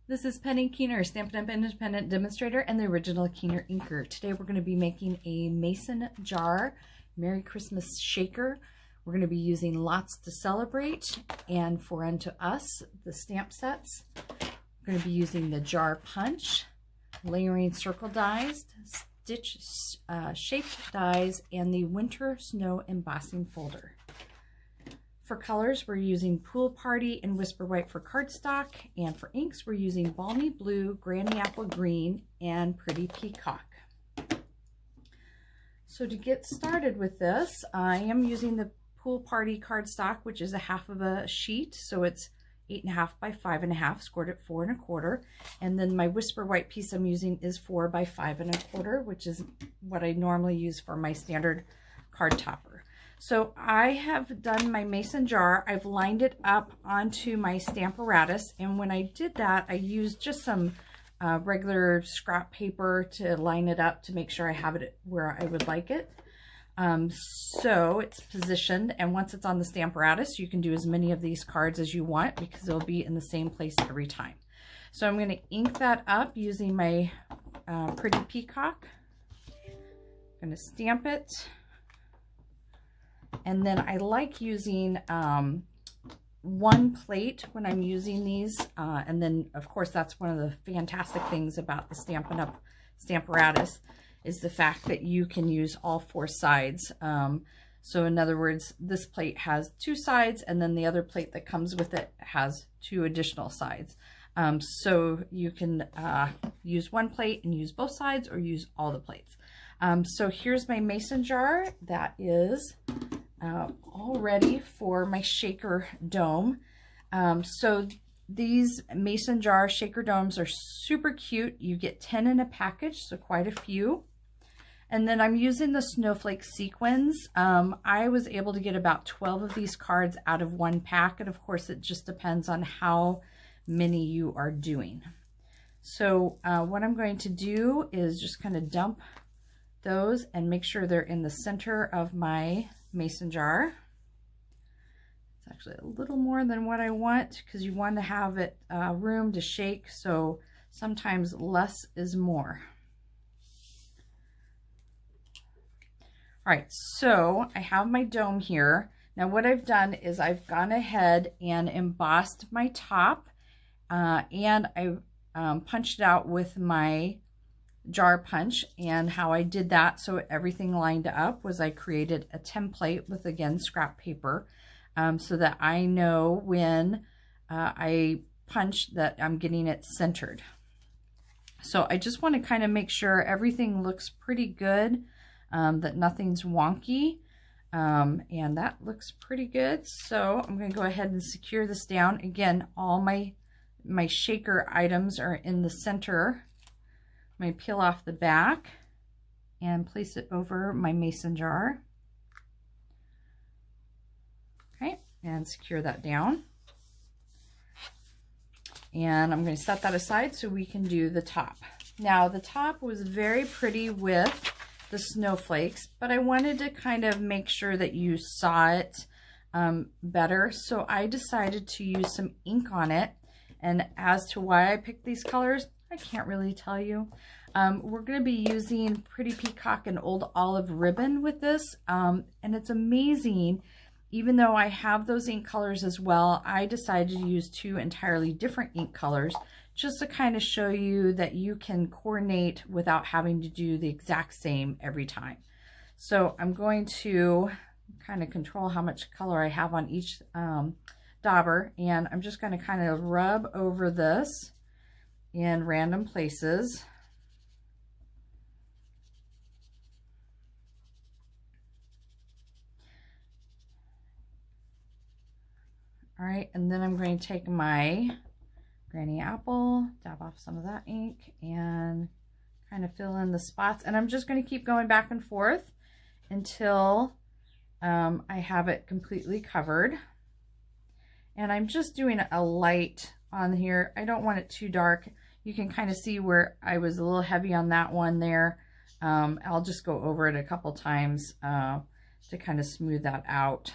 This is Penny Keener, Stampin' Up! Independent Demonstrator and the original KeenerINKer. Today we're going to be making a mason jar Merry Christmas shaker. We're going to be using Lots to Celebrate and For Unto Us, the stamp sets. We're going to be using the jar punch, layering circle dies, stitch shaped dies, and the winter snow embossing folder. For colors, we're using Pool Party and Whisper White for cardstock, and for inks, we're using Balmy Blue, Granny Apple Green, and Pretty Peacock. So to get started with this, I am using the Pool Party cardstock, which is a half of a sheet, so it's 8.5 by 5.5, scored at 4 1/4, and then my Whisper White piece I'm using is 4 by 5 1/4, which is what I normally use for my standard card topper. So I have done my mason jar. I've lined it up onto my Stamparatus, and when I did that, I used just some regular scrap paper to line it up to make sure I have it where I would like it. So it's positioned, and once it's on the Stamparatus, you can do as many of these cards as you want because they'll be in the same place every time. So I'm going to ink that up using my Pretty Peacock. I'm going to stamp it. And then I like using one plate when I'm using these. And then, of course, that's one of the fantastic things about the Stampin' Up! Stamparatus is the fact that you can use all 4 sides. So in other words, this plate has 2 sides, and then the other plate that comes with it has 2 additional sides. So you can use one plate and use both sides, or use all the plates. So here's my mason jar that is all ready for my shaker dome. So these mason jar shaker domes are super cute. You get 10 in a package, so quite a few. And then I'm using the snowflake sequins. I was able to get about 12 of these cards out of one pack, and of course it just depends on how many you are doing. So what I'm going to do is just kind of dump those and make sure they're in the center of my mason jar. It's actually a little more than what I want because you want to have it room to shake, so sometimes less is more. All right, so I have my dome here. Now what I've done is I've gone ahead and embossed my top, and I punched it out with my jar punch. And how I did that so everything lined up was I created a template with, again, scrap paper, so that I know when I punch that I'm getting it centered. So I just want to kind of make sure everything looks pretty good, that nothing's wonky, and that looks pretty good. So I'm going to go ahead and secure this down. Again, all my shaker items are in the center. I'm going to peel off the back and place it over my mason jar. Okay, and secure that down. And I'm going to set that aside so we can do the top. Now, the top was very pretty with the snowflakes, but I wanted to kind of make sure that you saw it better. So I decided to use some ink on it. And as to why I picked these colors, I can't really tell you. We're going to be using Pretty Peacock and Old Olive Ribbon with this, and it's amazing. Even though I have those ink colors as well, I decided to use 2 entirely different ink colors just to kind of show you that you can coordinate without having to do the exact same every time. So I'm going to kind of control how much color I have on each dauber, and I'm just going to kind of rub over this in random places. All right, and then I'm going to take my Granny Apple, dab off some of that ink, and kind of fill in the spots. And I'm just going to keep going back and forth until I have it completely covered. And I'm just doing a light on here. I don't want it too dark. You can kind of see where I was a little heavy on that one there. I'll just go over it a couple times to kind of smooth that out.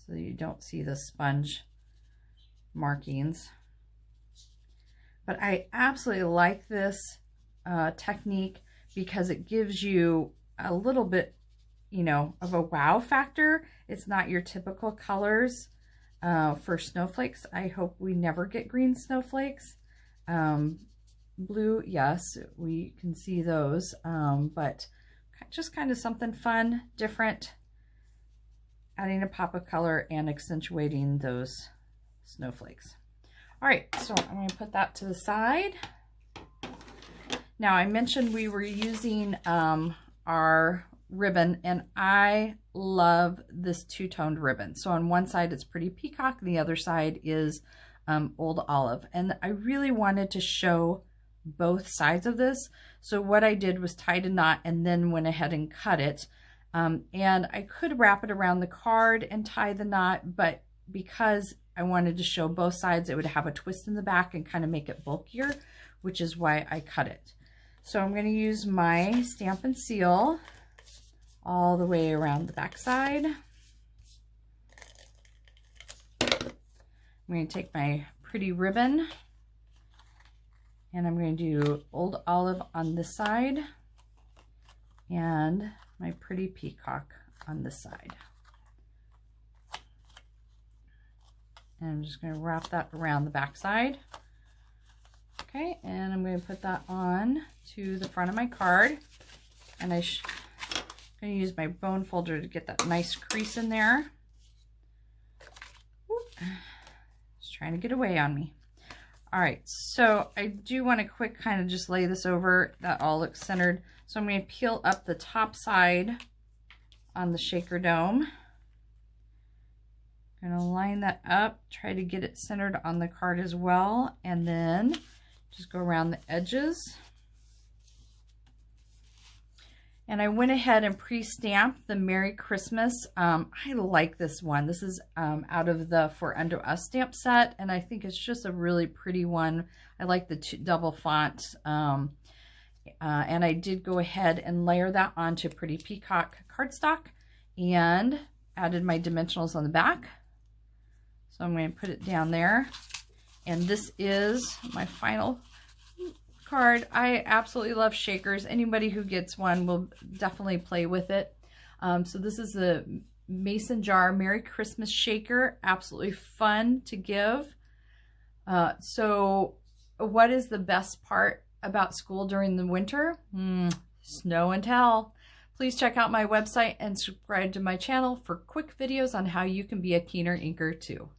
so you don't see the sponge markings. But I absolutely like this technique because it gives you a little bit, you know, of a wow factor. It's not your typical colors for snowflakes. I hope we never get green snowflakes. Blue, yes, we can see those, but just kind of something fun, different, adding a pop of color and accentuating those snowflakes. All right, so I'm going to put that to the side. Now, I mentioned we were using our ribbon, and I love this two-toned ribbon. So on one side, it's Pretty Peacock, and the other side is Old Olive. And I really wanted to show both sides of this. So what I did was tied a knot and then went ahead and cut it. And I could wrap it around the card and tie the knot, but because I wanted to show both sides, it would have a twist in the back and kind of make it bulkier, which is why I cut it. So I'm going to use my Stamp and Seal all the way around the back side. I'm going to take my pretty ribbon and I'm going to do Old Olive on this side and my Pretty Peacock on this side. And I'm just going to wrap that around the back side. Okay, and I'm going to put that on to the front of my card. And I'm going to use my bone folder to get that nice crease in there. It's trying to get away on me. All right, so I do want to quick kind of just lay this over. That all looks centered. So I'm going to peel up the top side on the shaker dome. I'm going to line that up, try to get it centered on the card as well, and then just go around the edges. And I went ahead and pre-stamped the Merry Christmas. I like this one. This is out of the For Under Us stamp set, and I think it's just a really pretty one. I like the double font. And I did go ahead and layer that onto Pretty Peacock cardstock and added my dimensionals on the back. So I'm going to put it down there. And this is my final card. I absolutely love shakers. Anybody who gets one will definitely play with it. So this is the Mason Jar Merry Christmas shaker. Absolutely fun to give. So what is the best part about school during the winter? Snow and tell. Please check out my website and subscribe to my channel for quick videos on how you can be a Keener inker too.